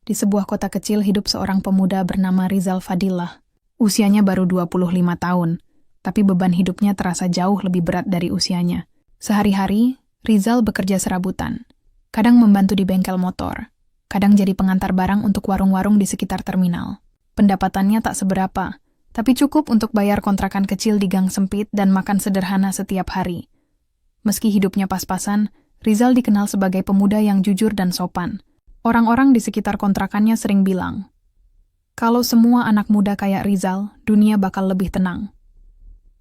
di sebuah kota kecil hidup seorang pemuda bernama Rizal Fadillah. Usianya baru 25 tahun, tapi beban hidupnya terasa jauh lebih berat dari usianya. Sehari-hari, Rizal bekerja serabutan. Kadang membantu di bengkel motor, kadang jadi pengantar barang untuk warung-warung di sekitar terminal. Pendapatannya tak seberapa, tapi cukup untuk bayar kontrakan kecil di gang sempit dan makan sederhana setiap hari. Meski hidupnya pas-pasan, Rizal dikenal sebagai pemuda yang jujur dan sopan. Orang-orang di sekitar kontrakannya sering bilang, kalau semua anak muda kayak Rizal, dunia bakal lebih tenang.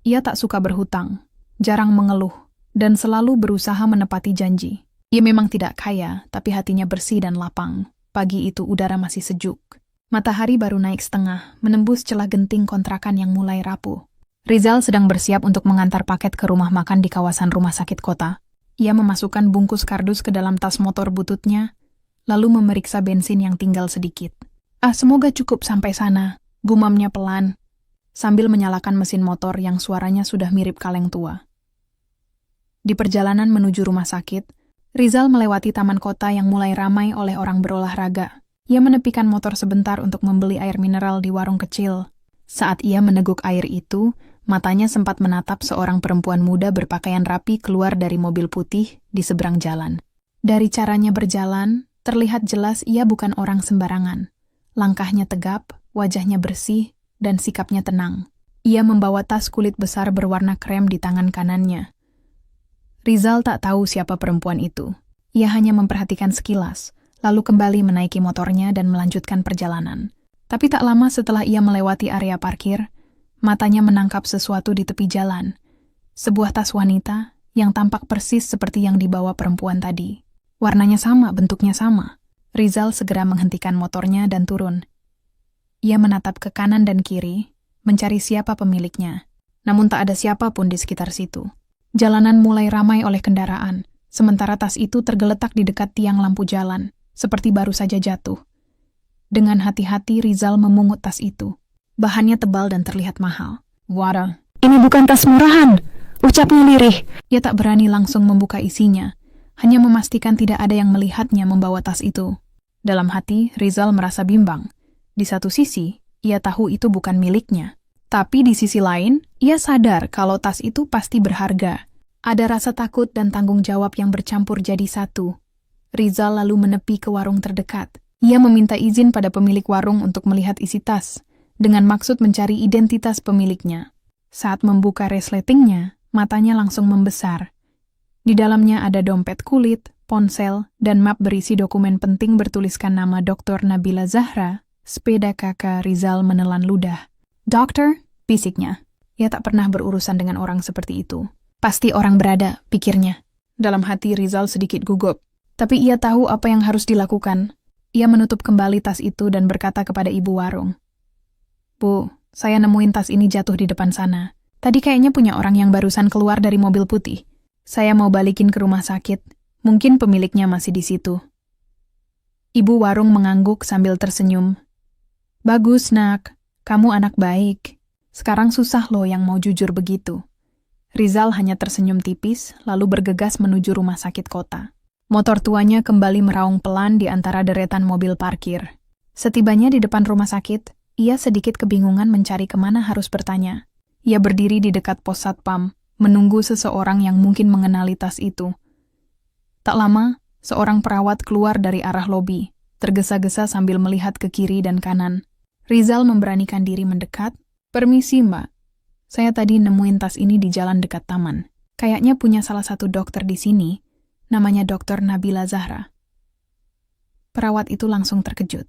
Ia tak suka berhutang, jarang mengeluh, dan selalu berusaha menepati janji. Ia memang tidak kaya, tapi hatinya bersih dan lapang. Pagi itu udara masih sejuk. Matahari baru naik setengah, menembus celah genting kontrakan yang mulai rapuh. Rizal sedang bersiap untuk mengantar paket ke rumah makan di kawasan rumah sakit kota. Ia memasukkan bungkus kardus ke dalam tas motor bututnya, lalu memeriksa bensin yang tinggal sedikit. Semoga cukup sampai sana, gumamnya pelan, sambil menyalakan mesin motor yang suaranya sudah mirip kaleng tua. Di perjalanan menuju rumah sakit, Rizal melewati taman kota yang mulai ramai oleh orang berolahraga. Ia menepikan motor sebentar untuk membeli air mineral di warung kecil. Saat ia meneguk air itu, matanya sempat menatap seorang perempuan muda berpakaian rapi keluar dari mobil putih di seberang jalan. Dari caranya berjalan, terlihat jelas ia bukan orang sembarangan. Langkahnya tegap, wajahnya bersih, dan sikapnya tenang. Ia membawa tas kulit besar berwarna krem di tangan kanannya. Rizal tak tahu siapa perempuan itu. Ia hanya memperhatikan sekilas, lalu kembali menaiki motornya dan melanjutkan perjalanan. Tapi tak lama setelah ia melewati area parkir, matanya menangkap sesuatu di tepi jalan. Sebuah tas wanita yang tampak persis seperti yang dibawa perempuan tadi. Warnanya sama, bentuknya sama. Rizal segera menghentikan motornya dan turun. Ia menatap ke kanan dan kiri, mencari siapa pemiliknya. Namun tak ada siapapun di sekitar situ. Jalanan mulai ramai oleh kendaraan, sementara tas itu tergeletak di dekat tiang lampu jalan, seperti baru saja jatuh. Dengan hati-hati Rizal memungut tas itu. Bahannya tebal dan terlihat mahal. Waduh, ini bukan tas murahan, ucapnya lirih. Ia tak berani langsung membuka isinya, hanya memastikan tidak ada yang melihatnya membawa tas itu. Dalam hati, Rizal merasa bimbang. Di satu sisi, ia tahu itu bukan miliknya. Tapi di sisi lain, ia sadar kalau tas itu pasti berharga. Ada rasa takut dan tanggung jawab yang bercampur jadi satu. Rizal lalu menepi ke warung terdekat. Ia meminta izin pada pemilik warung untuk melihat isi tas, dengan maksud mencari identitas pemiliknya. Saat membuka resletingnya, matanya langsung membesar. Di dalamnya ada dompet kulit, ponsel, dan map berisi dokumen penting bertuliskan nama Dr. Nabila Zahra. Sepeda kakak Rizal menelan ludah. Dokter, bisiknya. Ia tak pernah berurusan dengan orang seperti itu. Pasti orang berada, pikirnya. Dalam hati Rizal sedikit gugup. Tapi ia tahu apa yang harus dilakukan. Ia menutup kembali tas itu dan berkata kepada ibu warung. Bu, saya nemuin tas ini jatuh di depan sana. Tadi kayaknya punya orang yang barusan keluar dari mobil putih. Saya mau balikin ke rumah sakit. Mungkin pemiliknya masih di situ. Ibu warung mengangguk sambil tersenyum. Bagus, nak. Kamu anak baik. Sekarang susah loh yang mau jujur begitu. Rizal hanya tersenyum tipis, lalu bergegas menuju rumah sakit kota. Motor tuanya kembali meraung pelan di antara deretan mobil parkir. Setibanya di depan rumah sakit, ia sedikit kebingungan mencari kemana harus bertanya. Ia berdiri di dekat pos satpam, menunggu seseorang yang mungkin mengenali tas itu. Tak lama, seorang perawat keluar dari arah lobi, tergesa-gesa sambil melihat ke kiri dan kanan. Rizal memberanikan diri mendekat. Permisi, Mbak. Saya tadi nemuin tas ini di jalan dekat taman. Kayaknya punya salah satu dokter di sini, namanya Dr. Nabila Zahra. Perawat itu langsung terkejut.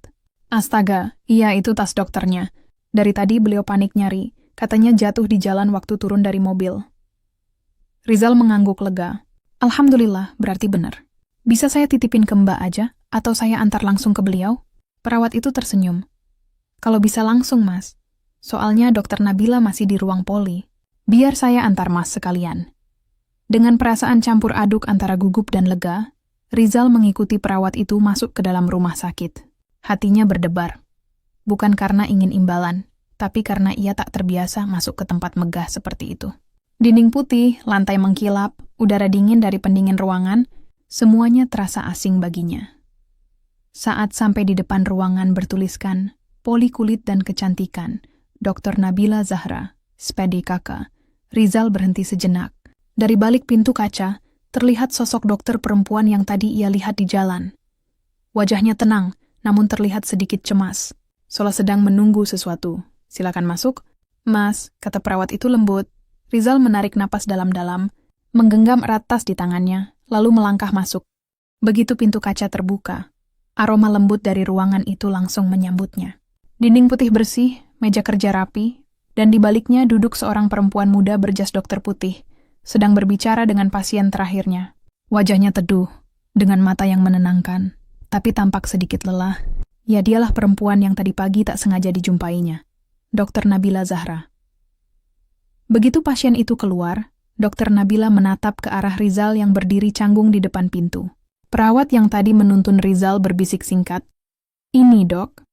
Astaga, iya itu tas dokternya. Dari tadi beliau panik nyari, katanya jatuh di jalan waktu turun dari mobil. Rizal mengangguk lega. Alhamdulillah, berarti benar. Bisa saya titipin ke Mbak aja, atau saya antar langsung ke beliau? Perawat itu tersenyum. Kalau bisa langsung, Mas. Soalnya Dokter Nabila masih di ruang poli. Biar saya antar Mas sekalian. Dengan perasaan campur aduk antara gugup dan lega, Rizal mengikuti perawat itu masuk ke dalam rumah sakit. Hatinya berdebar. Bukan karena ingin imbalan, tapi karena ia tak terbiasa masuk ke tempat megah seperti itu. Dinding putih, lantai mengkilap, udara dingin dari pendingin ruangan, semuanya terasa asing baginya. Saat sampai di depan ruangan bertuliskan Poli Kulit dan Kecantikan, Dr. Nabila Zahra, SPDKK, Rizal berhenti sejenak. Dari balik pintu kaca, terlihat sosok dokter perempuan yang tadi ia lihat di jalan. Wajahnya tenang, namun terlihat sedikit cemas. Seolah sedang menunggu sesuatu. Silakan masuk. Mas, kata perawat itu lembut. Rizal menarik napas dalam-dalam, menggenggam erat tas di tangannya, lalu melangkah masuk. Begitu pintu kaca terbuka, aroma lembut dari ruangan itu langsung menyambutnya. Dinding putih bersih, meja kerja rapi, dan di baliknya duduk seorang perempuan muda berjas dokter putih, sedang berbicara dengan pasien terakhirnya. Wajahnya teduh, dengan mata yang menenangkan, tapi tampak sedikit lelah. Ya, dialah perempuan yang tadi pagi tak sengaja dijumpainya, Dr. Nabila Zahra. Begitu pasien itu keluar, Dr. Nabila menatap ke arah Rizal yang berdiri canggung di depan pintu. Perawat yang tadi menuntun Rizal berbisik singkat, "Ini, Dok."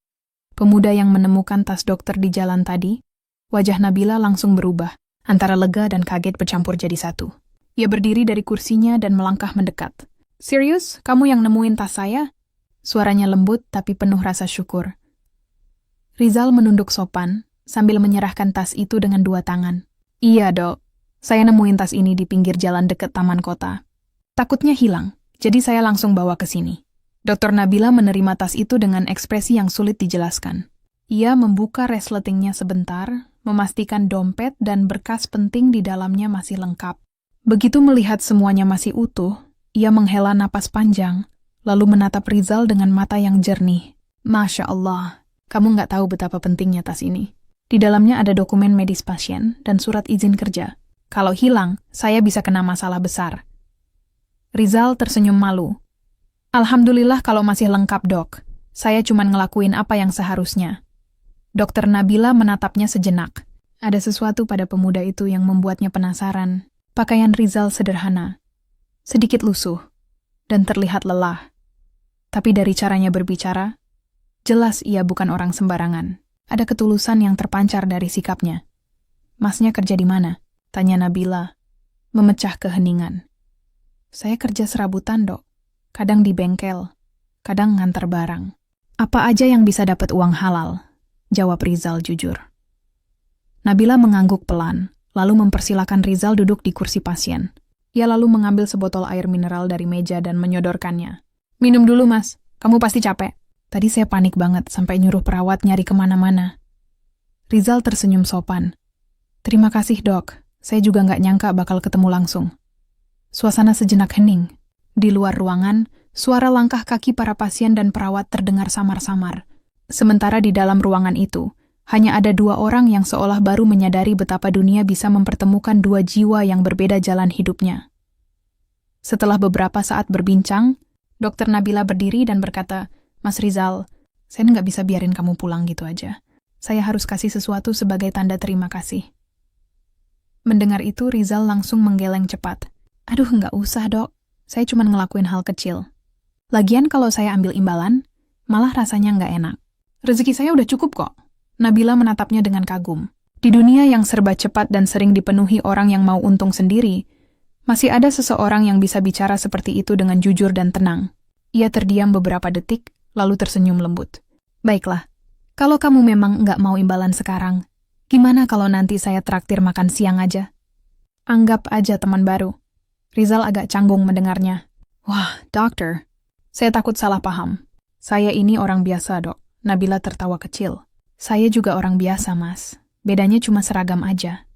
Pemuda yang menemukan tas dokter di jalan tadi, wajah Nabila langsung berubah, antara lega dan kaget bercampur jadi satu. Ia berdiri dari kursinya dan melangkah mendekat. "Serius? Kamu yang nemuin tas saya?" Suaranya lembut tapi penuh rasa syukur. Rizal menunduk sopan, sambil menyerahkan tas itu dengan dua tangan. "Iya, Dok. Saya nemuin tas ini di pinggir jalan dekat taman kota. Takutnya hilang, jadi saya langsung bawa ke sini." Dr. Nabila menerima tas itu dengan ekspresi yang sulit dijelaskan. Ia membuka resletingnya sebentar, memastikan dompet dan berkas penting di dalamnya masih lengkap. Begitu melihat semuanya masih utuh, ia menghela napas panjang, lalu menatap Rizal dengan mata yang jernih. "Masya Allah, kamu nggak tahu betapa pentingnya tas ini. Di dalamnya ada dokumen medis pasien dan surat izin kerja. Kalau hilang, saya bisa kena masalah besar." Rizal tersenyum malu. "Alhamdulillah kalau masih lengkap, Dok. Saya cuma ngelakuin apa yang seharusnya." Dr. Nabila menatapnya sejenak. Ada sesuatu pada pemuda itu yang membuatnya penasaran. Pakaian Rizal sederhana, sedikit lusuh, dan terlihat lelah. Tapi dari caranya berbicara, jelas ia bukan orang sembarangan. Ada ketulusan yang terpancar dari sikapnya. "Masnya kerja di mana?" tanya Nabila, memecah keheningan. "Saya kerja serabutan, Dok. Kadang di bengkel, kadang ngantar barang." "Apa aja yang bisa dapat uang halal?" jawab Rizal jujur. Nabila mengangguk pelan, lalu mempersilakan Rizal duduk di kursi pasien. Ia lalu mengambil sebotol air mineral dari meja dan menyodorkannya. "Minum dulu, Mas. Kamu pasti capek." "Tadi saya panik banget sampai nyuruh perawat nyari kemana-mana." Rizal tersenyum sopan. "Terima kasih, Dok. Saya juga nggak nyangka bakal ketemu langsung." Suasana sejenak hening. Di luar ruangan, suara langkah kaki para pasien dan perawat terdengar samar-samar. Sementara di dalam ruangan itu, hanya ada dua orang yang seolah baru menyadari betapa dunia bisa mempertemukan dua jiwa yang berbeda jalan hidupnya. Setelah beberapa saat berbincang, Dr. Nabila berdiri dan berkata, "Mas Rizal, saya nggak bisa biarin kamu pulang gitu aja. Saya harus kasih sesuatu sebagai tanda terima kasih." Mendengar itu, Rizal langsung menggeleng cepat. "Aduh, nggak usah, Dok. Saya cuma ngelakuin hal kecil. Lagian kalau saya ambil imbalan, malah rasanya nggak enak. Rezeki saya udah cukup kok." Nabila menatapnya dengan kagum. Di dunia yang serba cepat dan sering dipenuhi orang yang mau untung sendiri, masih ada seseorang yang bisa bicara seperti itu dengan jujur dan tenang. Ia terdiam beberapa detik, lalu tersenyum lembut. "Baiklah, kalau kamu memang nggak mau imbalan sekarang, gimana kalau nanti saya traktir makan siang aja? Anggap aja teman baru." Rizal agak canggung mendengarnya. "Wah, dokter, saya takut salah paham. Saya ini orang biasa, Dok." Nabila tertawa kecil. "Saya juga orang biasa, Mas. Bedanya cuma seragam aja."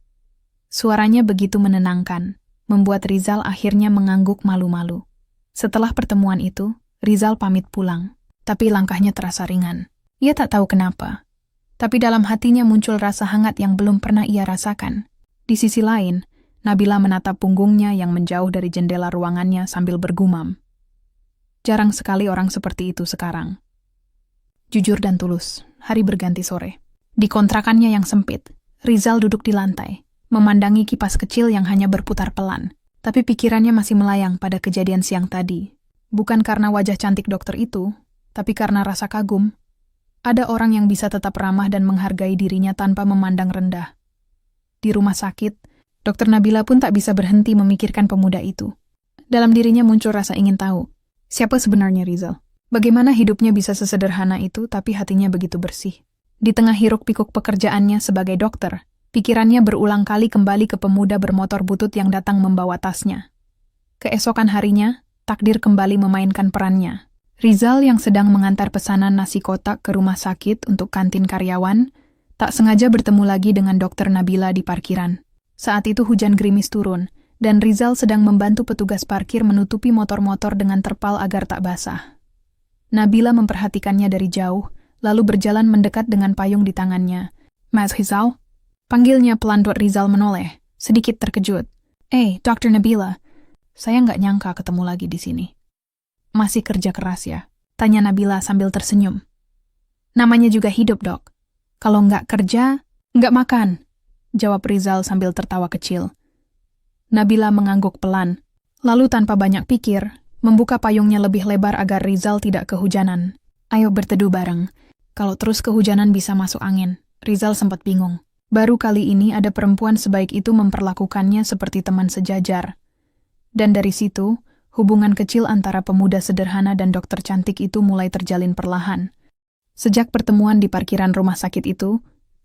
Suaranya begitu menenangkan, membuat Rizal akhirnya mengangguk malu-malu. Setelah pertemuan itu, Rizal pamit pulang, tapi langkahnya terasa ringan. Ia tak tahu kenapa, tapi dalam hatinya muncul rasa hangat yang belum pernah ia rasakan. Di sisi lain, Nabila menatap punggungnya yang menjauh dari jendela ruangannya sambil bergumam. Jarang sekali orang seperti itu sekarang. Jujur dan tulus, hari berganti sore. Di kontrakannya yang sempit, Rizal duduk di lantai, memandangi kipas kecil yang hanya berputar pelan. Tapi pikirannya masih melayang pada kejadian siang tadi. Bukan karena wajah cantik dokter itu, tapi karena rasa kagum. Ada orang yang bisa tetap ramah dan menghargai dirinya tanpa memandang rendah. Di rumah sakit, Dr. Nabila pun tak bisa berhenti memikirkan pemuda itu. Dalam dirinya muncul rasa ingin tahu, siapa sebenarnya Rizal? Bagaimana hidupnya bisa sesederhana itu tapi hatinya begitu bersih. Di tengah hiruk-pikuk pekerjaannya sebagai dokter, pikirannya berulang kali kembali ke pemuda bermotor butut yang datang membawa tasnya. Keesokan harinya, takdir kembali memainkan perannya. Rizal yang sedang mengantar pesanan nasi kotak ke rumah sakit untuk kantin karyawan, tak sengaja bertemu lagi dengan Dokter Nabila di parkiran. Saat itu hujan gerimis turun, dan Rizal sedang membantu petugas parkir menutupi motor-motor dengan terpal agar tak basah. Nabila memperhatikannya dari jauh, lalu berjalan mendekat dengan payung di tangannya. "Mas Rizal?" Panggilnya pelan. Rizal menoleh, sedikit terkejut. Dr. Nabila, saya nggak nyangka ketemu lagi di sini." "Masih kerja keras ya?" tanya Nabila sambil tersenyum. "Namanya juga hidup, Dok. Kalau nggak kerja, nggak makan," jawab Rizal sambil tertawa kecil. Nabila mengangguk pelan, lalu tanpa banyak pikir, membuka payungnya lebih lebar agar Rizal tidak kehujanan. "Ayo berteduh bareng. Kalau terus kehujanan bisa masuk angin." Rizal sempat bingung. Baru kali ini ada perempuan sebaik itu memperlakukannya seperti teman sejajar. Dan dari situ, hubungan kecil antara pemuda sederhana dan dokter cantik itu mulai terjalin perlahan. Sejak pertemuan di parkiran rumah sakit itu,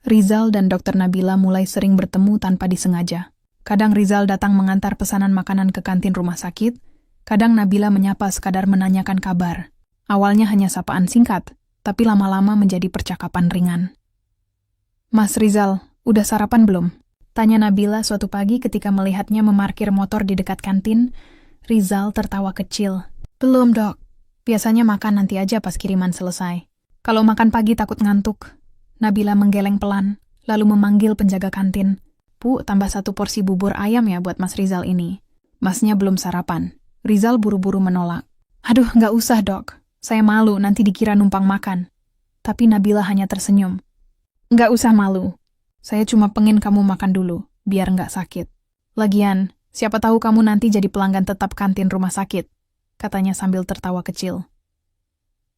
Rizal dan Dokter Nabila mulai sering bertemu tanpa disengaja. Kadang Rizal datang mengantar pesanan makanan ke kantin rumah sakit, kadang Nabila menyapa sekadar menanyakan kabar. Awalnya hanya sapaan singkat, tapi lama-lama menjadi percakapan ringan. "Mas Rizal, udah sarapan belum?" tanya Nabila suatu pagi ketika melihatnya memarkir motor di dekat kantin. Rizal tertawa kecil. "Belum, Dok. Biasanya makan nanti aja pas kiriman selesai. Kalau makan pagi takut ngantuk." Nabila menggeleng pelan, lalu memanggil penjaga kantin. "Bu, tambah 1 porsi bubur ayam ya buat Mas Rizal ini." Masnya belum sarapan. Rizal buru-buru menolak. "Aduh, nggak usah, Dok. Saya malu nanti dikira numpang makan." Tapi Nabila hanya tersenyum. "Nggak usah malu. Saya cuma pengen kamu makan dulu, biar nggak sakit. Lagian, siapa tahu kamu nanti jadi pelanggan tetap kantin rumah sakit," katanya sambil tertawa kecil.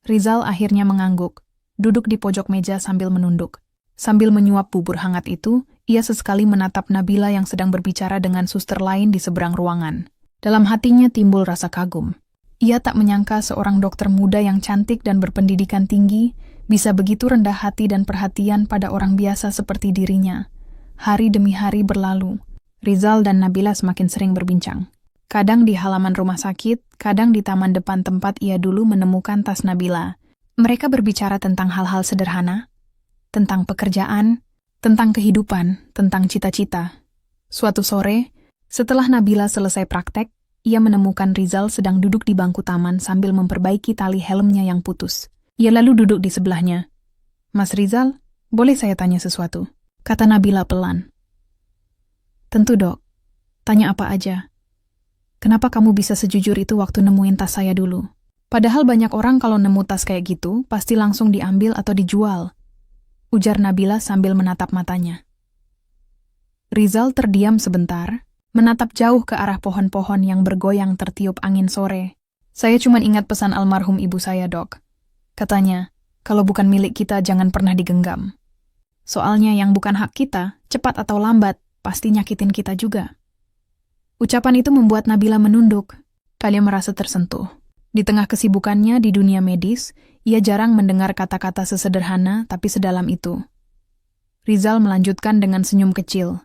Rizal akhirnya mengangguk, duduk di pojok meja sambil menunduk. Sambil menyuap bubur hangat itu, ia sesekali menatap Nabila yang sedang berbicara dengan suster lain di seberang ruangan. Dalam hatinya timbul rasa kagum. Ia tak menyangka seorang dokter muda yang cantik dan berpendidikan tinggi bisa begitu rendah hati dan perhatian pada orang biasa seperti dirinya. Hari demi hari berlalu. Rizal dan Nabila semakin sering berbincang. Kadang di halaman rumah sakit, kadang di taman depan tempat ia dulu menemukan tas Nabila. Mereka berbicara tentang hal-hal sederhana, tentang pekerjaan, tentang kehidupan, tentang cita-cita. Suatu sore, setelah Nabila selesai praktek, ia menemukan Rizal sedang duduk di bangku taman sambil memperbaiki tali helmnya yang putus. Ia lalu duduk di sebelahnya. "Mas Rizal, boleh saya tanya sesuatu?" kata Nabila pelan. "Tentu, Dok. Tanya apa aja. Kenapa kamu bisa sejujur itu waktu nemuin tas saya dulu? Padahal banyak orang kalau nemu tas kayak gitu, pasti langsung diambil atau dijual," ujar Nabila sambil menatap matanya. Rizal terdiam sebentar, menatap jauh ke arah pohon-pohon yang bergoyang tertiup angin sore. "Saya cuma ingat pesan almarhum ibu saya, Dok. Katanya, kalau bukan milik kita jangan pernah digenggam. Soalnya yang bukan hak kita, cepat atau lambat, pasti nyakitin kita juga." Ucapan itu membuat Nabila menunduk. Dia merasa tersentuh. Di tengah kesibukannya di dunia medis, ia jarang mendengar kata-kata sesederhana tapi sedalam itu. Rizal melanjutkan dengan senyum kecil.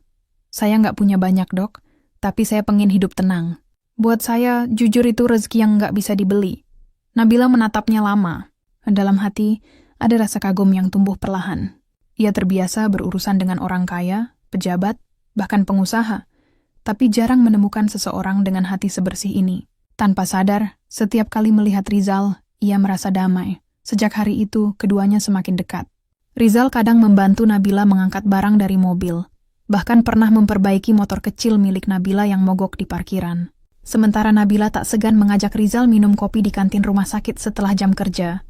"Saya nggak punya banyak, Dok, tapi saya pengen hidup tenang. Buat saya, jujur itu rezeki yang nggak bisa dibeli." Nabila menatapnya lama. Dalam hati, ada rasa kagum yang tumbuh perlahan. Ia terbiasa berurusan dengan orang kaya, pejabat, bahkan pengusaha, tapi jarang menemukan seseorang dengan hati sebersih ini. Tanpa sadar, setiap kali melihat Rizal, ia merasa damai. Sejak hari itu, keduanya semakin dekat. Rizal kadang membantu Nabila mengangkat barang dari mobil, bahkan pernah memperbaiki motor kecil milik Nabila yang mogok di parkiran. Sementara Nabila tak segan mengajak Rizal minum kopi di kantin rumah sakit setelah jam kerja.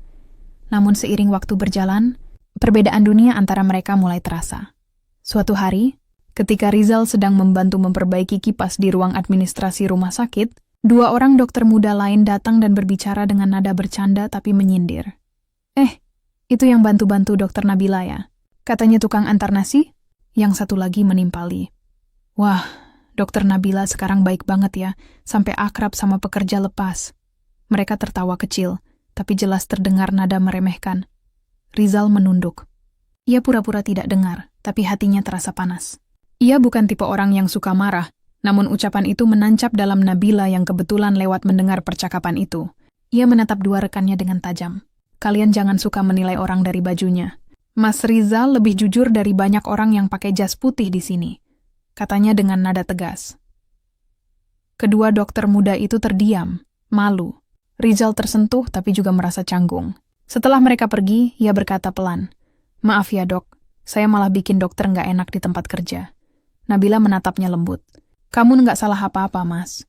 Namun seiring waktu berjalan, perbedaan dunia antara mereka mulai terasa. Suatu hari, ketika Rizal sedang membantu memperbaiki kipas di ruang administrasi rumah sakit, 2 orang dokter muda lain datang dan berbicara dengan nada bercanda tapi menyindir. Itu yang bantu-bantu dokter Nabila ya?" katanya tukang antar nasi. Yang satu lagi menimpali. "Wah, dokter Nabila sekarang baik banget ya, sampai akrab sama pekerja lepas." Mereka tertawa kecil, tapi jelas terdengar nada meremehkan. Rizal menunduk. Ia pura-pura tidak dengar, tapi hatinya terasa panas. Ia bukan tipe orang yang suka marah, namun ucapan itu menancap dalam Nabila yang kebetulan lewat mendengar percakapan itu. Ia menatap dua rekannya dengan tajam. Kalian jangan suka menilai orang dari bajunya. Mas Rizal lebih jujur dari banyak orang yang pakai jas putih di sini, katanya dengan nada tegas. Kedua dokter muda itu terdiam, malu. Rizal tersentuh tapi juga merasa canggung. Setelah mereka pergi, ia berkata pelan, "Maaf ya dok, saya malah bikin dokter nggak enak di tempat kerja." Nabila menatapnya lembut. "Kamu nggak salah apa-apa, Mas.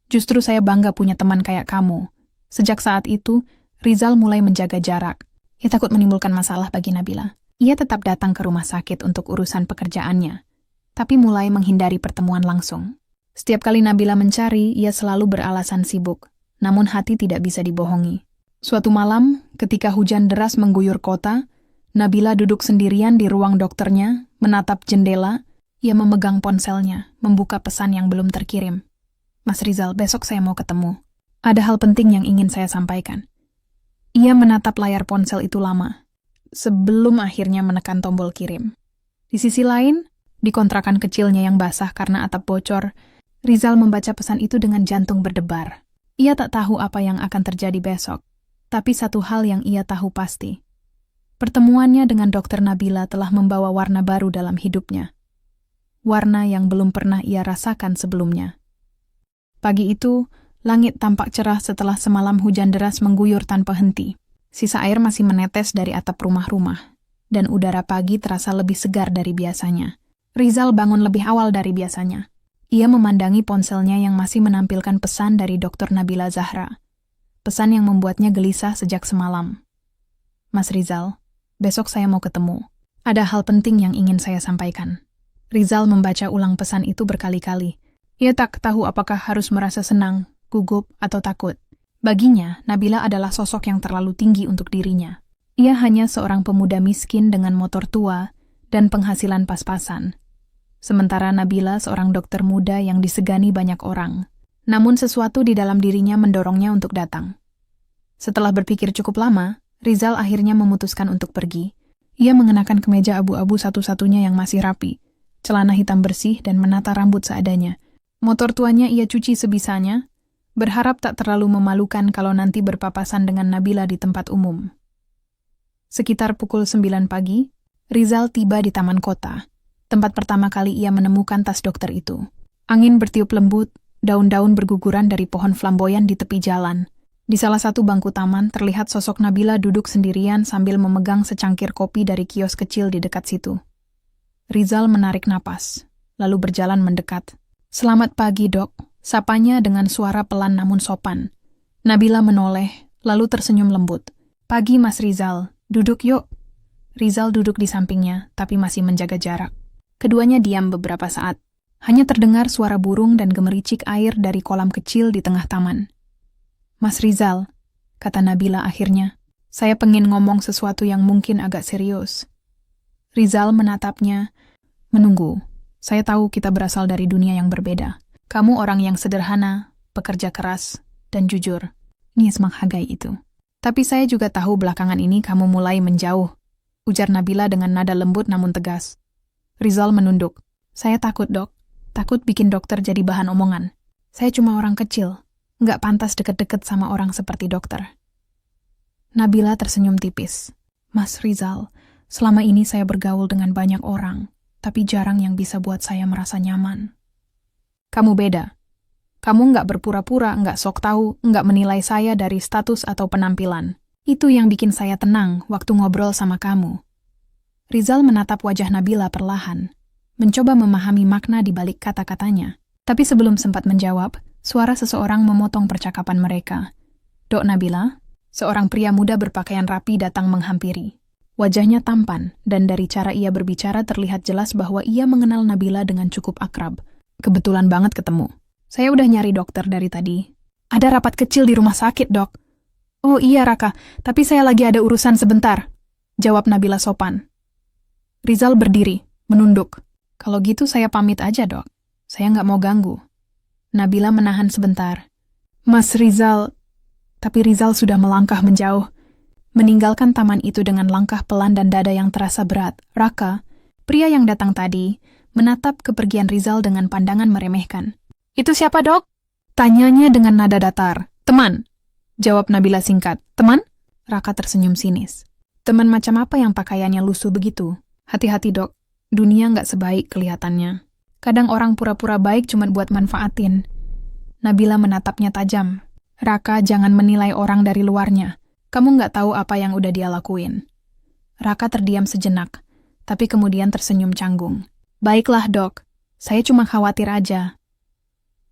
Justru saya bangga punya teman kayak kamu." Sejak saat itu, Rizal mulai menjaga jarak. Ia takut menimbulkan masalah bagi Nabila. Ia tetap datang ke rumah sakit untuk urusan pekerjaannya, tapi mulai menghindari pertemuan langsung. Setiap kali Nabila mencari, ia selalu beralasan sibuk, namun hati tidak bisa dibohongi. Suatu malam, ketika hujan deras mengguyur kota, Nabila duduk sendirian di ruang dokternya, menatap jendela. Ia memegang ponselnya, membuka pesan yang belum terkirim. "Mas Rizal, besok saya mau ketemu. Ada hal penting yang ingin saya sampaikan." Ia menatap layar ponsel itu lama, sebelum akhirnya menekan tombol kirim. Di sisi lain, di kontrakan kecilnya yang basah karena atap bocor, Rizal membaca pesan itu dengan jantung berdebar. Ia tak tahu apa yang akan terjadi besok, tapi satu hal yang ia tahu pasti. Pertemuannya dengan Dokter Nabila telah membawa warna baru dalam hidupnya. Warna yang belum pernah ia rasakan sebelumnya. Pagi itu, langit tampak cerah setelah semalam hujan deras mengguyur tanpa henti. Sisa air masih menetes dari atap rumah-rumah, dan udara pagi terasa lebih segar dari biasanya. Rizal bangun lebih awal dari biasanya. Ia memandangi ponselnya yang masih menampilkan pesan dari Dr. Nabila Zahra. Pesan yang membuatnya gelisah sejak semalam. "Mas Rizal, besok saya mau ketemu. Ada hal penting yang ingin saya sampaikan." Rizal membaca ulang pesan itu berkali-kali. Ia tak tahu apakah harus merasa senang, gugup, atau takut. Baginya, Nabila adalah sosok yang terlalu tinggi untuk dirinya. Ia hanya seorang pemuda miskin dengan motor tua dan penghasilan pas-pasan. Sementara Nabila seorang dokter muda yang disegani banyak orang. Namun sesuatu di dalam dirinya mendorongnya untuk datang. Setelah berpikir cukup lama, Rizal akhirnya memutuskan untuk pergi. Ia mengenakan kemeja abu-abu satu-satunya yang masih rapi, celana hitam bersih dan menata rambut seadanya. Motor tuanya ia cuci sebisanya, berharap tak terlalu memalukan kalau nanti berpapasan dengan Nabila di tempat umum. Sekitar pukul 9 pagi, Rizal tiba di taman kota. Tempat pertama kali ia menemukan tas dokter itu. Angin bertiup lembut, daun-daun berguguran dari pohon flamboyan di tepi jalan. Di salah satu bangku taman terlihat sosok Nabila duduk sendirian sambil memegang secangkir kopi dari kios kecil di dekat situ. Rizal menarik napas, lalu berjalan mendekat. "Selamat pagi, Dok," sapanya dengan suara pelan namun sopan. Nabila menoleh, lalu tersenyum lembut. "Pagi, Mas Rizal. Duduk yuk." Rizal duduk di sampingnya, tapi masih menjaga jarak. Keduanya diam beberapa saat. Hanya terdengar suara burung dan gemericik air dari kolam kecil di tengah taman. "Mas Rizal," kata Nabila akhirnya, "saya pengen ngomong sesuatu yang mungkin agak serius." Rizal menatapnya, "Menunggu. Saya tahu kita berasal dari dunia yang berbeda. Kamu orang yang sederhana, pekerja keras, dan jujur. Nias menghargai itu. Tapi saya juga tahu belakangan ini kamu mulai menjauh," ujar Nabila dengan nada lembut namun tegas. Rizal menunduk. "Saya takut, Dok. Takut bikin dokter jadi bahan omongan. Saya cuma orang kecil, nggak pantas deket-deket sama orang seperti dokter." Nabila tersenyum tipis. "Mas Rizal, selama ini saya bergaul dengan banyak orang, tapi jarang yang bisa buat saya merasa nyaman." "Kamu beda. Kamu nggak berpura-pura, nggak sok tahu, nggak menilai saya dari status atau penampilan. Itu yang bikin saya tenang waktu ngobrol sama kamu." Rizal menatap wajah Nabila perlahan, mencoba memahami makna di balik kata-katanya. Tapi sebelum sempat menjawab, suara seseorang memotong percakapan mereka. "Dok Nabila?" Seorang pria muda berpakaian rapi datang menghampiri. Wajahnya tampan, dan dari cara ia berbicara terlihat jelas bahwa ia mengenal Nabila dengan cukup akrab. "Kebetulan banget ketemu. Saya udah nyari dokter dari tadi." "Ada rapat kecil di rumah sakit, Dok." "Oh iya Raka, tapi saya lagi ada urusan sebentar," jawab Nabila sopan. Rizal berdiri, menunduk. "Kalau gitu saya pamit aja, Dok. Saya nggak mau ganggu." Nabila menahan sebentar. "Mas Rizal, Tapi Rizal sudah melangkah menjauh, meninggalkan taman itu dengan langkah pelan dan dada yang terasa berat. Raka, pria yang datang tadi, menatap kepergian Rizal dengan pandangan meremehkan. "Itu siapa, Dok?" tanyanya dengan nada datar. "Teman," jawab Nabila singkat. "Teman?" Raka tersenyum sinis. "Teman macam apa yang pakaiannya lusuh begitu? Hati-hati, Dok. Dunia nggak sebaik kelihatannya. Kadang orang pura-pura baik cuma buat manfaatin." Nabila menatapnya tajam. "Raka, jangan menilai orang dari luarnya. Kamu nggak tahu apa yang udah dia lakuin." Raka terdiam sejenak, tapi kemudian tersenyum canggung. "Baiklah, Dok. Saya cuma khawatir aja."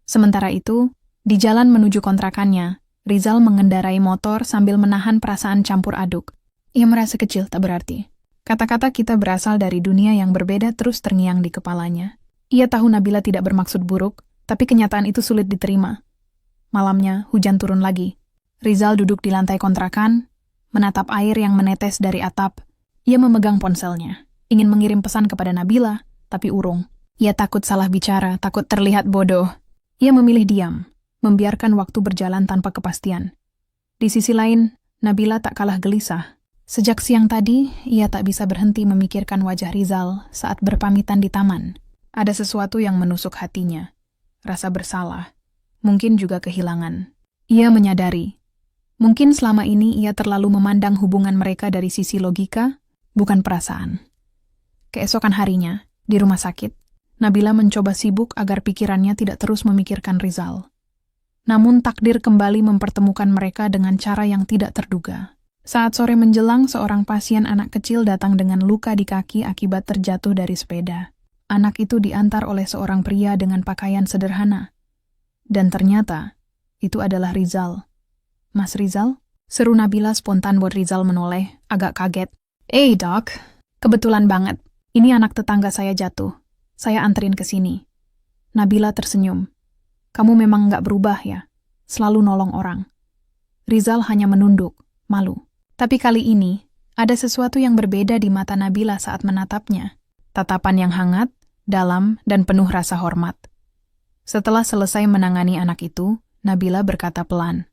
Sementara itu, di jalan menuju kontrakannya, Rizal mengendarai motor sambil menahan perasaan campur aduk. Ia merasa kecil, tak berarti. Kata-kata kita berasal dari dunia yang berbeda terus terngiang di kepalanya. Ia tahu Nabila tidak bermaksud buruk, tapi kenyataan itu sulit diterima. Malamnya, hujan turun lagi. Rizal duduk di lantai kontrakan, menatap air yang menetes dari atap. Ia memegang ponselnya, ingin mengirim pesan kepada Nabila, tapi urung. Ia takut salah bicara, takut terlihat bodoh. Ia memilih diam, membiarkan waktu berjalan tanpa kepastian. Di sisi lain, Nabila tak kalah gelisah. Sejak siang tadi, ia tak bisa berhenti memikirkan wajah Rizal saat berpamitan di taman. Ada sesuatu yang menusuk hatinya. Rasa bersalah. Mungkin juga kehilangan. Ia menyadari, mungkin selama ini ia terlalu memandang hubungan mereka dari sisi logika, bukan perasaan. Keesokan harinya, di rumah sakit, Nabila mencoba sibuk agar pikirannya tidak terus memikirkan Rizal. Namun takdir kembali mempertemukan mereka dengan cara yang tidak terduga. Saat sore menjelang, seorang pasien anak kecil datang dengan luka di kaki akibat terjatuh dari sepeda. Anak itu diantar oleh seorang pria dengan pakaian sederhana. Dan ternyata, itu adalah Rizal. "Mas Rizal?" seru Nabila spontan buat Rizal menoleh, agak kaget. Dok, kebetulan banget. Ini anak tetangga saya jatuh. Saya anterin ke sini." Nabila tersenyum. "Kamu memang nggak berubah ya? Selalu nolong orang." Rizal hanya menunduk, malu. Tapi kali ini, ada sesuatu yang berbeda di mata Nabila saat menatapnya. Tatapan yang hangat, dalam, dan penuh rasa hormat. Setelah selesai menangani anak itu, Nabila berkata pelan,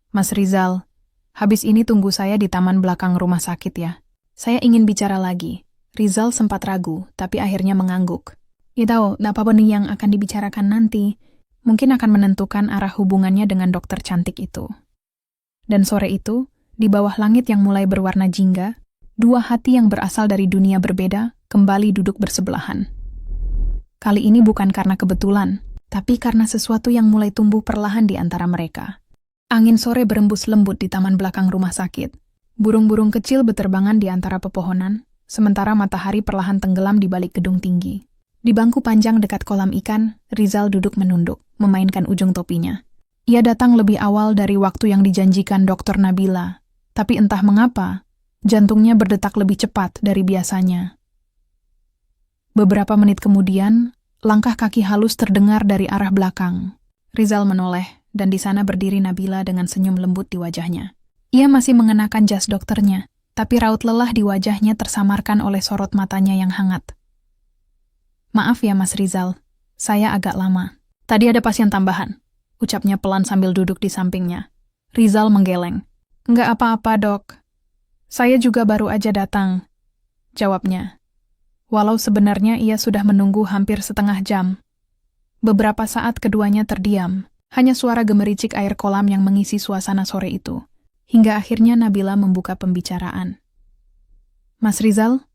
"Mas Rizal, habis ini tunggu saya di taman belakang rumah sakit ya. Saya ingin bicara lagi." Rizal sempat ragu, tapi akhirnya mengangguk. "Ya tahu, nggak apa-apa nih yang akan dibicarakan nanti. Mungkin akan menentukan arah hubungannya dengan dokter cantik itu." Dan sore itu, di bawah langit yang mulai berwarna jingga, dua hati yang berasal dari dunia berbeda kembali duduk bersebelahan. Kali ini bukan karena kebetulan, tapi karena sesuatu yang mulai tumbuh perlahan di antara mereka. Angin sore berembus lembut di taman belakang rumah sakit. Burung-burung kecil beterbangan di antara pepohonan, sementara matahari perlahan tenggelam di balik gedung tinggi. Di bangku panjang dekat kolam ikan, Rizal duduk menunduk, memainkan ujung topinya. Ia datang lebih awal dari waktu yang dijanjikan Dokter Nabila, tapi entah mengapa, jantungnya berdetak lebih cepat dari biasanya. Beberapa menit kemudian, langkah kaki halus terdengar dari arah belakang. Rizal menoleh, dan di sana berdiri Nabila dengan senyum lembut di wajahnya. Ia masih mengenakan jas dokternya, tapi raut lelah di wajahnya tersamarkan oleh sorot matanya yang hangat. "Maaf ya Mas Rizal, saya agak lama. Tadi ada pasien tambahan," ucapnya pelan sambil duduk di sampingnya. Rizal menggeleng. "Nggak apa-apa, Dok. Saya juga baru aja datang," jawabnya. Walau sebenarnya ia sudah menunggu hampir setengah jam. Beberapa saat keduanya terdiam, hanya suara gemericik air kolam yang mengisi suasana sore itu. Hingga akhirnya Nabila membuka pembicaraan. "Mas Rizal,"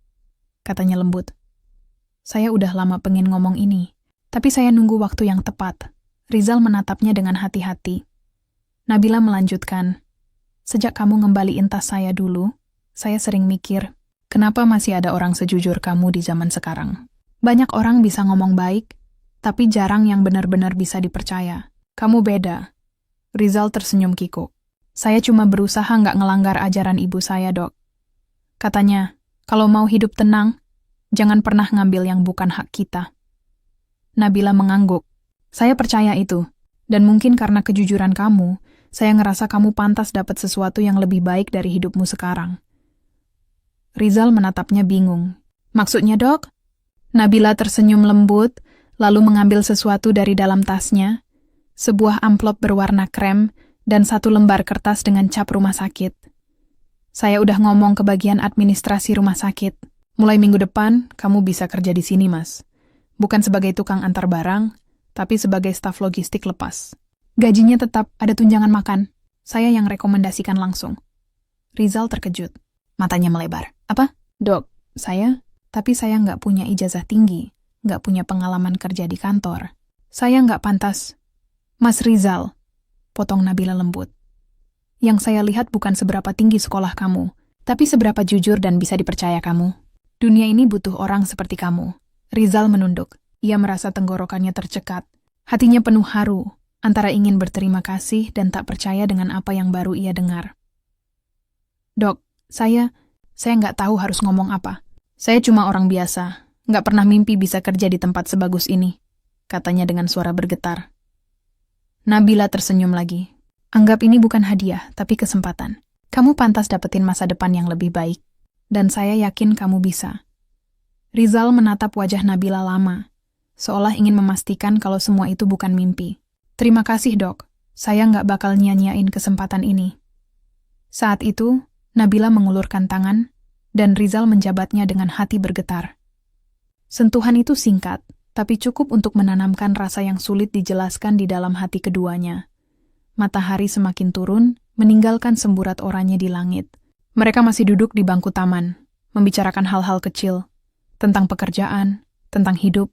katanya lembut. "Saya udah lama pengen ngomong ini, tapi saya nunggu waktu yang tepat." Rizal menatapnya dengan hati-hati. Nabila melanjutkan, "Sejak kamu ngembaliin tas saya dulu, saya sering mikir, kenapa masih ada orang sejujur kamu di zaman sekarang? Banyak orang bisa ngomong baik, tapi jarang yang benar-benar bisa dipercaya. Kamu beda." Rizal tersenyum kikuk. "Saya cuma berusaha nggak ngelanggar ajaran ibu saya, Dok. Katanya, kalau mau hidup tenang, jangan pernah ngambil yang bukan hak kita." Nabila mengangguk. "Saya percaya itu, dan mungkin karena kejujuran kamu, saya ngerasa kamu pantas dapat sesuatu yang lebih baik dari hidupmu sekarang." Rizal menatapnya bingung. "Maksudnya, Dok?" Nabila tersenyum lembut, lalu mengambil sesuatu dari dalam tasnya, sebuah amplop berwarna krem dan 1 lembar kertas dengan cap rumah sakit. Saya udah ngomong ke bagian administrasi rumah sakit. Mulai minggu depan, kamu bisa kerja di sini, Mas. Bukan sebagai tukang antar barang, tapi sebagai staf logistik lepas. Gajinya tetap ada tunjangan makan. Saya yang rekomendasikan langsung. Rizal terkejut. Matanya melebar. Apa? Dok, saya? Tapi saya nggak punya ijazah tinggi, nggak punya pengalaman kerja di kantor. Saya nggak pantas. Mas Rizal, potong Nabila lembut. Yang saya lihat bukan seberapa tinggi sekolah kamu, tapi seberapa jujur dan bisa dipercaya kamu. Dunia ini butuh orang seperti kamu. Rizal menunduk. Ia merasa tenggorokannya tercekat. Hatinya penuh haru, antara ingin berterima kasih dan tak percaya dengan apa yang baru ia dengar. Dok, saya nggak tahu harus ngomong apa. Saya cuma orang biasa, nggak pernah mimpi bisa kerja di tempat sebagus ini, katanya dengan suara bergetar. Nabila tersenyum lagi. Anggap ini bukan hadiah, tapi kesempatan. Kamu pantas dapetin masa depan yang lebih baik. Dan saya yakin kamu bisa. Rizal menatap wajah Nabila lama, seolah ingin memastikan kalau semua itu bukan mimpi. Terima kasih, Dok. Saya nggak bakal nyanyain kesempatan ini. Saat itu, Nabila mengulurkan tangan, dan Rizal menjabatnya dengan hati bergetar. Sentuhan itu singkat, tapi cukup untuk menanamkan rasa yang sulit dijelaskan di dalam hati keduanya. Matahari semakin turun, meninggalkan semburat oranye di langit. Mereka masih duduk di bangku taman, membicarakan hal-hal kecil, tentang pekerjaan, tentang hidup,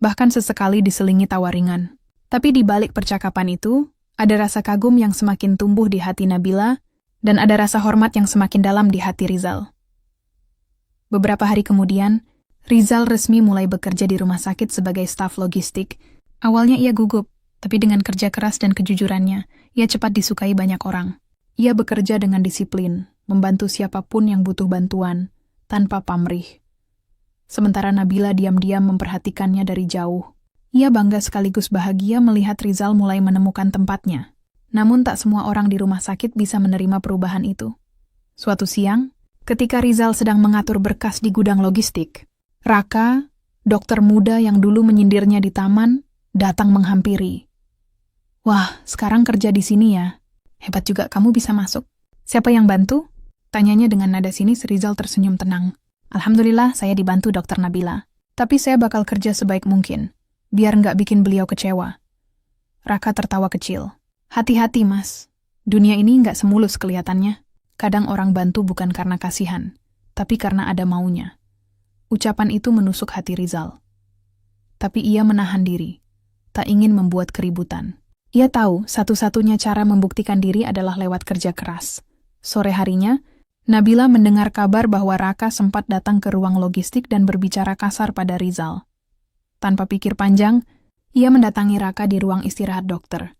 bahkan sesekali diselingi tawa ringan. Tapi di balik percakapan itu, ada rasa kagum yang semakin tumbuh di hati Nabila, dan ada rasa hormat yang semakin dalam di hati Rizal. Beberapa hari kemudian, Rizal resmi mulai bekerja di rumah sakit sebagai staf logistik. Awalnya ia gugup, tapi dengan kerja keras dan kejujurannya, ia cepat disukai banyak orang. Ia bekerja dengan disiplin, membantu siapapun yang butuh bantuan, tanpa pamrih. Sementara Nabila diam-diam memperhatikannya dari jauh. Ia bangga sekaligus bahagia melihat Rizal mulai menemukan tempatnya. Namun tak semua orang di rumah sakit bisa menerima perubahan itu. Suatu siang, ketika Rizal sedang mengatur berkas di gudang logistik, Raka, dokter muda yang dulu menyindirnya di taman, datang menghampiri. Wah, sekarang kerja di sini ya. Hebat juga kamu bisa masuk. Siapa yang bantu? Tanyanya dengan nada sinis. Rizal tersenyum tenang. Alhamdulillah saya dibantu Dokter Nabila. Tapi saya bakal kerja sebaik mungkin, biar nggak bikin beliau kecewa. Raka tertawa kecil. Hati-hati, Mas. Dunia ini nggak semulus kelihatannya. Kadang orang bantu bukan karena kasihan, tapi karena ada maunya. Ucapan itu menusuk hati Rizal. Tapi ia menahan diri, tak ingin membuat keributan. Ia tahu satu-satunya cara membuktikan diri adalah lewat kerja keras. Sore harinya, Nabila mendengar kabar bahwa Raka sempat datang ke ruang logistik dan berbicara kasar pada Rizal. Tanpa pikir panjang, ia mendatangi Raka di ruang istirahat dokter.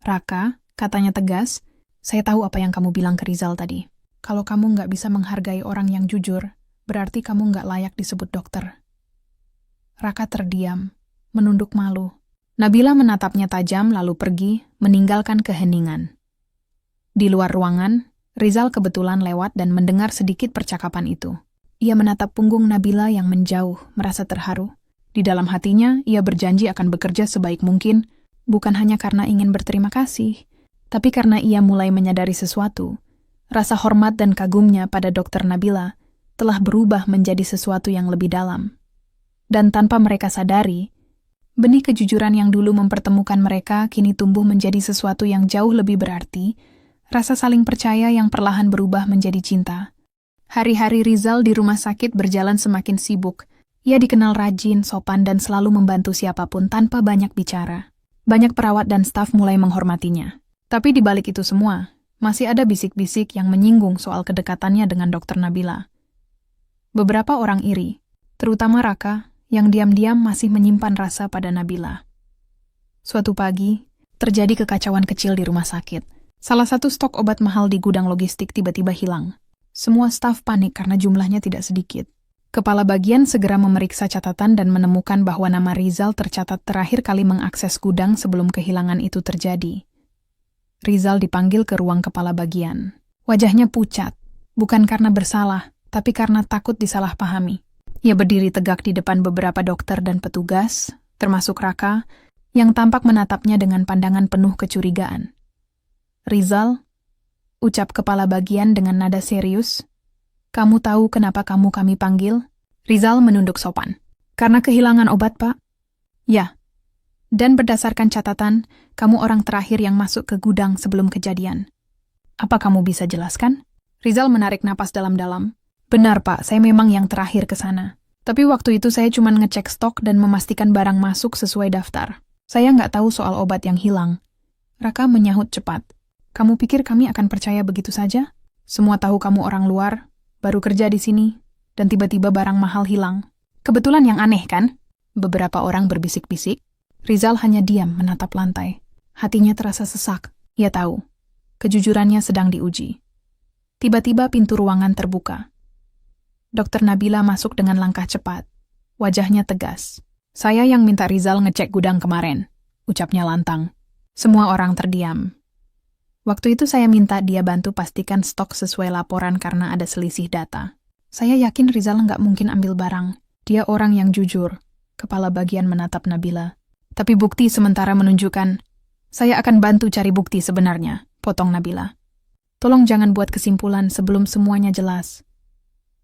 Raka, katanya tegas, saya tahu apa yang kamu bilang ke Rizal tadi. Kalau kamu nggak bisa menghargai orang yang jujur, berarti kamu nggak layak disebut dokter. Raka terdiam, menunduk malu. Nabila menatapnya tajam lalu pergi, meninggalkan keheningan. Di luar ruangan, Rizal kebetulan lewat dan mendengar sedikit percakapan itu. Ia menatap punggung Nabila yang menjauh, merasa terharu. Di dalam hatinya, ia berjanji akan bekerja sebaik mungkin, bukan hanya karena ingin berterima kasih, tapi karena ia mulai menyadari sesuatu. Rasa hormat dan kagumnya pada Dokter Nabila telah berubah menjadi sesuatu yang lebih dalam. Dan tanpa mereka sadari, benih kejujuran yang dulu mempertemukan mereka kini tumbuh menjadi sesuatu yang jauh lebih berarti, rasa saling percaya yang perlahan berubah menjadi cinta. Hari-hari Rizal di rumah sakit berjalan semakin sibuk. Ia dikenal rajin, sopan, dan selalu membantu siapapun tanpa banyak bicara. Banyak perawat dan staf mulai menghormatinya. Tapi di balik itu semua, masih ada bisik-bisik yang menyinggung soal kedekatannya dengan Dokter Nabila. Beberapa orang iri, terutama Raka, yang diam-diam masih menyimpan rasa pada Nabila. Suatu pagi, terjadi kekacauan kecil di rumah sakit. Salah satu stok obat mahal di gudang logistik tiba-tiba hilang. Semua staf panik karena jumlahnya tidak sedikit. Kepala bagian segera memeriksa catatan dan menemukan bahwa nama Rizal tercatat terakhir kali mengakses gudang sebelum kehilangan itu terjadi. Rizal dipanggil ke ruang kepala bagian. Wajahnya pucat, bukan karena bersalah, tapi karena takut disalahpahami. Ia berdiri tegak di depan beberapa dokter dan petugas, termasuk Raka, yang tampak menatapnya dengan pandangan penuh kecurigaan. Rizal, ucap kepala bagian dengan nada serius. Kamu tahu kenapa kami panggil? Rizal menunduk sopan. Karena kehilangan obat, Pak? Ya. Dan berdasarkan catatan, kamu orang terakhir yang masuk ke gudang sebelum kejadian. Apa kamu bisa jelaskan? Rizal menarik napas dalam-dalam. Benar, Pak, saya memang yang terakhir ke sana. Tapi waktu itu saya cuma ngecek stok dan memastikan barang masuk sesuai daftar. Saya nggak tahu soal obat yang hilang. Raka menyahut cepat. Kamu pikir kami akan percaya begitu saja? Semua tahu kamu orang luar, baru kerja di sini, dan tiba-tiba barang mahal hilang. Kebetulan yang aneh, kan? Beberapa orang berbisik-bisik. Rizal hanya diam menatap lantai. Hatinya terasa sesak. Ia tahu. Kejujurannya sedang diuji. Tiba-tiba pintu ruangan terbuka. Dr. Nabila masuk dengan langkah cepat. Wajahnya tegas. Saya yang minta Rizal ngecek gudang kemarin, ucapnya lantang. Semua orang terdiam. Waktu itu saya minta dia bantu pastikan stok sesuai laporan karena ada selisih data. Saya yakin Rizal nggak mungkin ambil barang. Dia orang yang jujur. Kepala bagian menatap Nabila. Tapi bukti sementara menunjukkan, saya akan bantu cari bukti sebenarnya, potong Nabila. Tolong jangan buat kesimpulan sebelum semuanya jelas.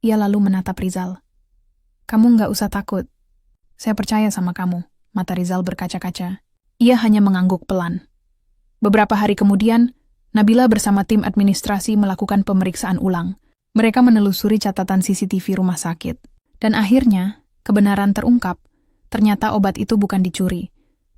Ia lalu menatap Rizal. Kamu nggak usah takut. Saya percaya sama kamu. Mata Rizal berkaca-kaca. Ia hanya mengangguk pelan. Beberapa hari kemudian, Nabila bersama tim administrasi melakukan pemeriksaan ulang. Mereka menelusuri catatan CCTV rumah sakit. Dan akhirnya, kebenaran terungkap. Ternyata obat itu bukan dicuri,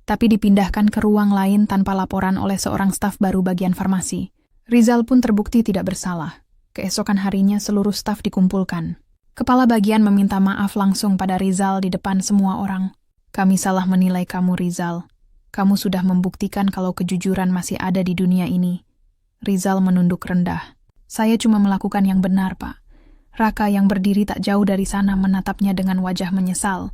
tapi dipindahkan ke ruang lain tanpa laporan oleh seorang staf baru bagian farmasi. Rizal pun terbukti tidak bersalah. Keesokan harinya seluruh staf dikumpulkan. Kepala bagian meminta maaf langsung pada Rizal di depan semua orang. Kami salah menilai kamu, Rizal. Kamu sudah membuktikan kalau kejujuran masih ada di dunia ini. Rizal menunduk rendah. Saya cuma melakukan yang benar, Pak. Raka yang berdiri tak jauh dari sana menatapnya dengan wajah menyesal.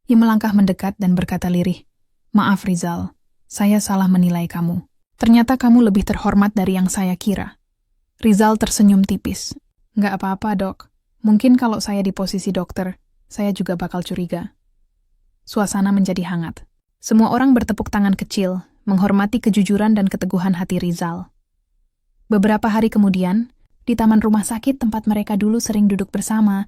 Ia melangkah mendekat dan berkata lirih. Maaf, Rizal. Saya salah menilai kamu. Ternyata kamu lebih terhormat dari yang saya kira. Rizal tersenyum tipis. Nggak apa-apa, Dok. Mungkin kalau saya di posisi dokter, saya juga bakal curiga. Suasana menjadi hangat. Semua orang bertepuk tangan kecil, menghormati kejujuran dan keteguhan hati Rizal. Beberapa hari kemudian, di taman rumah sakit tempat mereka dulu sering duduk bersama,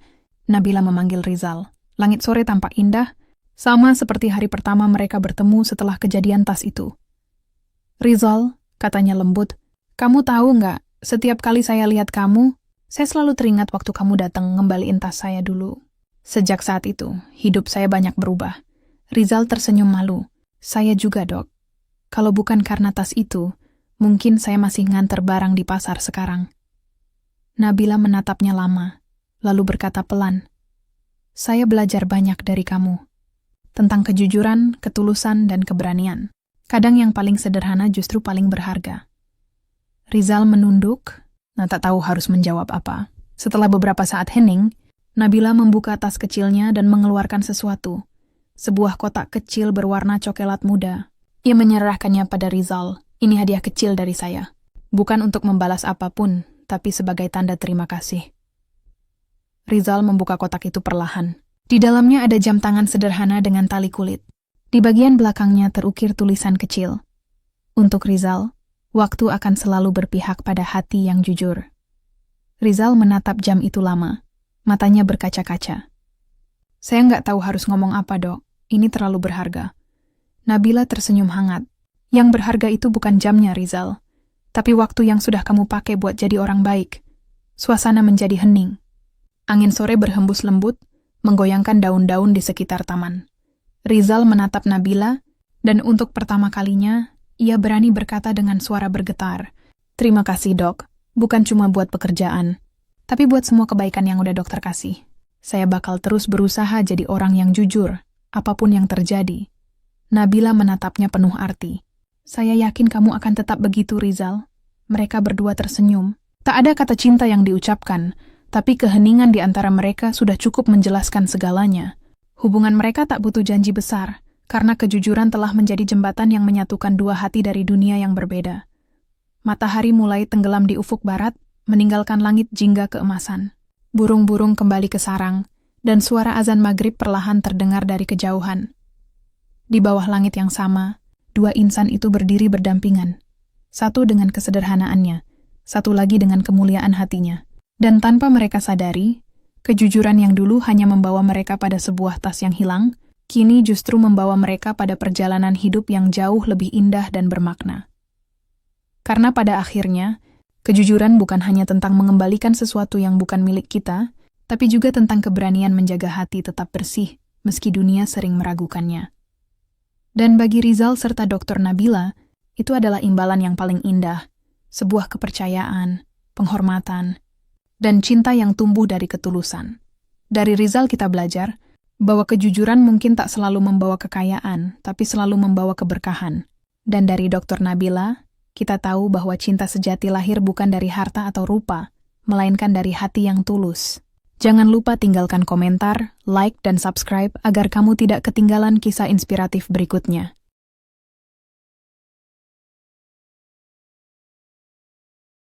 Nabila memanggil Rizal. Langit sore tampak indah, sama seperti hari pertama mereka bertemu setelah kejadian tas itu. Rizal, katanya lembut, kamu tahu nggak? Setiap kali saya lihat kamu, saya selalu teringat waktu kamu datang ngembaliin tas saya dulu. Sejak saat itu, hidup saya banyak berubah. Rizal tersenyum malu. Saya juga, Dok. Kalau bukan karena tas itu, mungkin saya masih nganter barang di pasar sekarang. Nabila menatapnya lama, lalu berkata pelan. Saya belajar banyak dari kamu. Tentang kejujuran, ketulusan, dan keberanian. Kadang yang paling sederhana justru paling berharga. Rizal menunduk, tak tahu harus menjawab apa. Setelah beberapa saat hening, Nabila membuka tas kecilnya dan mengeluarkan sesuatu. Sebuah kotak kecil berwarna coklat muda. Ia menyerahkannya pada Rizal. Ini hadiah kecil dari saya. Bukan untuk membalas apapun, tapi sebagai tanda terima kasih. Rizal membuka kotak itu perlahan. Di dalamnya ada jam tangan sederhana dengan tali kulit. Di bagian belakangnya terukir tulisan kecil. Untuk Rizal, waktu akan selalu berpihak pada hati yang jujur. Rizal menatap jam itu lama. Matanya berkaca-kaca. Saya nggak tahu harus ngomong apa, Dok. Ini terlalu berharga. Nabila tersenyum hangat. Yang berharga itu bukan jamnya, Rizal. Tapi waktu yang sudah kamu pakai buat jadi orang baik. Suasana menjadi hening. Angin sore berhembus lembut, menggoyangkan daun-daun di sekitar taman. Rizal menatap Nabila, dan untuk pertama kalinya, ia berani berkata dengan suara bergetar, Terima kasih, Dok. Bukan cuma buat pekerjaan, tapi buat semua kebaikan yang udah dokter kasih. Saya bakal terus berusaha jadi orang yang jujur, apapun yang terjadi. Nabila menatapnya penuh arti. Saya yakin kamu akan tetap begitu, Rizal. Mereka berdua tersenyum. Tak ada kata cinta yang diucapkan, tapi keheningan di antara mereka sudah cukup menjelaskan segalanya. Hubungan mereka tak butuh janji besar, karena kejujuran telah menjadi jembatan yang menyatukan dua hati dari dunia yang berbeda. Matahari mulai tenggelam di ufuk barat, meninggalkan langit jingga keemasan. Burung-burung kembali ke sarang, dan suara azan maghrib perlahan terdengar dari kejauhan. Di bawah langit yang sama, dua insan itu berdiri berdampingan. Satu dengan kesederhanaannya, satu lagi dengan kemuliaan hatinya. Dan tanpa mereka sadari, kejujuran yang dulu hanya membawa mereka pada sebuah tas yang hilang, kini justru membawa mereka pada perjalanan hidup yang jauh lebih indah dan bermakna. Karena pada akhirnya, kejujuran bukan hanya tentang mengembalikan sesuatu yang bukan milik kita, tapi juga tentang keberanian menjaga hati tetap bersih, meski dunia sering meragukannya. Dan bagi Rizal serta Dr. Nabila, itu adalah imbalan yang paling indah, sebuah kepercayaan, penghormatan, dan cinta yang tumbuh dari ketulusan. Dari Rizal kita belajar bahwa kejujuran mungkin tak selalu membawa kekayaan, tapi selalu membawa keberkahan. Dan dari Dr. Nabila, kita tahu bahwa cinta sejati lahir bukan dari harta atau rupa, melainkan dari hati yang tulus. Jangan lupa tinggalkan komentar, like, dan subscribe agar kamu tidak ketinggalan kisah inspiratif berikutnya.